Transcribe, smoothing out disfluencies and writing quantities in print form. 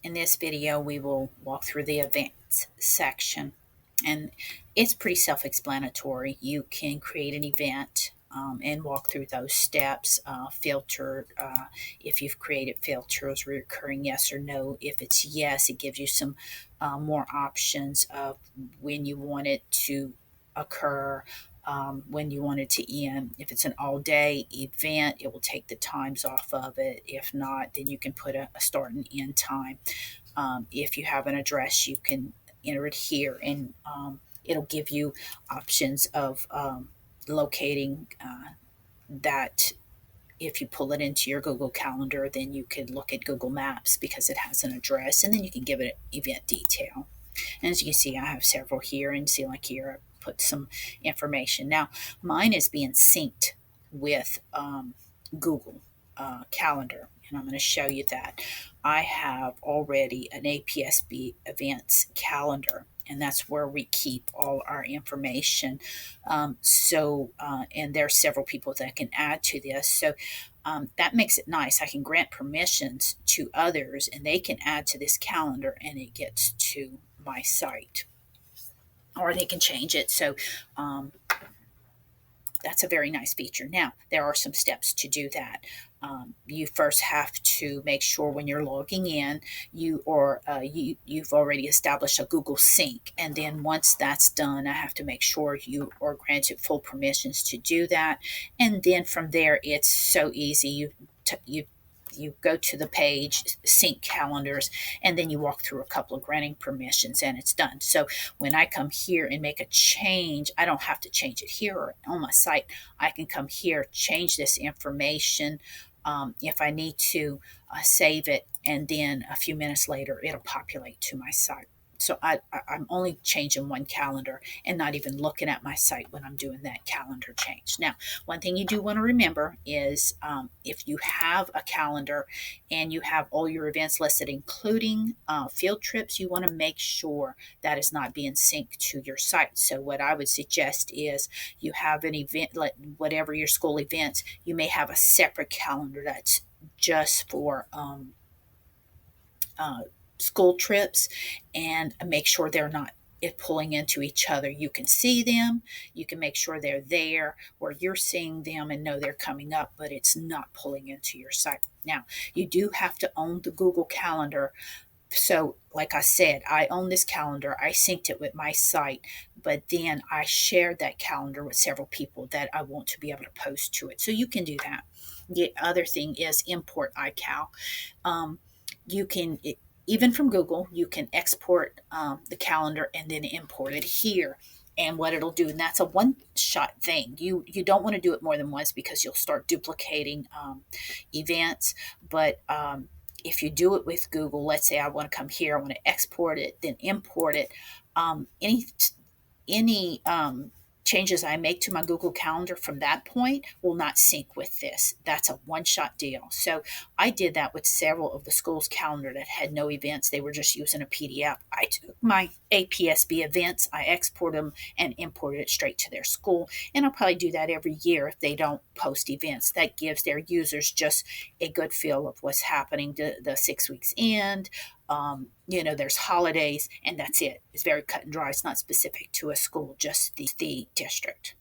In this video, we will walk through the events section, and it's pretty self-explanatory. You can create an event and walk through those steps. Filter, if you've created filters, recurring yes or no. If it's yes, it gives you some more options of when you want it to occur, when you want it to end. If it's an all day event, it will take the times off of it. If not, then you can put a start and end time. If you have an address, you can enter it here, and it'll give you options of locating that. If you pull it into your Google Calendar, then you can look at Google Maps because it has an address, and then you can give it event detail. And as you can see, I have several here, and see, like here, I put some information. Now, mine is being synced with Google Calendar, and I'm going to show you that. I have already an APSB events calendar, and that's where we keep all our information. And there are several people that can add to this. So that makes it nice. I can grant permissions to others, and they can add to this calendar, and it gets to my site, or they can change it. So that's a very nice feature. Now, there are some steps to do that. You first have to make sure when you're logging in, you've already established a Google Sync, and then once that's done, I have to make sure you are granted full permissions to do that. And then from there, it's so easy. You go to the page, sync calendars, and then you walk through a couple of granting permissions, and it's done. So when I come here and make a change, I don't have to change it here or on my site. I can come here, change this information. If I need to save it, and then a few minutes later, it'll populate to my site. So I'm only changing one calendar and not even looking at my site when I'm doing that calendar change. Now, one thing you do want to remember is if you have a calendar and you have all your events listed, including field trips, you want to make sure that is not being synced to your site. So what I would suggest is you have an event, like whatever your school events, you may have a separate calendar that's just for uh, school trips, and make sure they're not pulling into each other. You can see them, you can make sure they're there where you're seeing them and know they're coming up, but it's not pulling into your site. Now, you do have to own the Google Calendar. So, like I said, I own this calendar. I synced it with my site, but then I shared that calendar with several people that I want to be able to post to it. So, you can do that. The other thing is import iCal. You can, even from Google, you can export the calendar and then import it here. And what it'll do, and that's a one-shot thing. You don't want to do it more than once because you'll start duplicating events. But if you do it with Google, let's say I want to come here, I want to export it, then import it. Any changes I make to my Google Calendar from that point will not sync with this. That's a one shot deal. So I did that with several of the schools' calendar that had no events. They were just using a PDF. I took my APSB events, I exported them and imported it straight to their school. And I'll probably do that every year if they don't post events. That gives their users just a good feel of what's happening. The 6 weeks end, there's holidays, and that's it. It's very cut and dry. It's not specific to a school, just the district.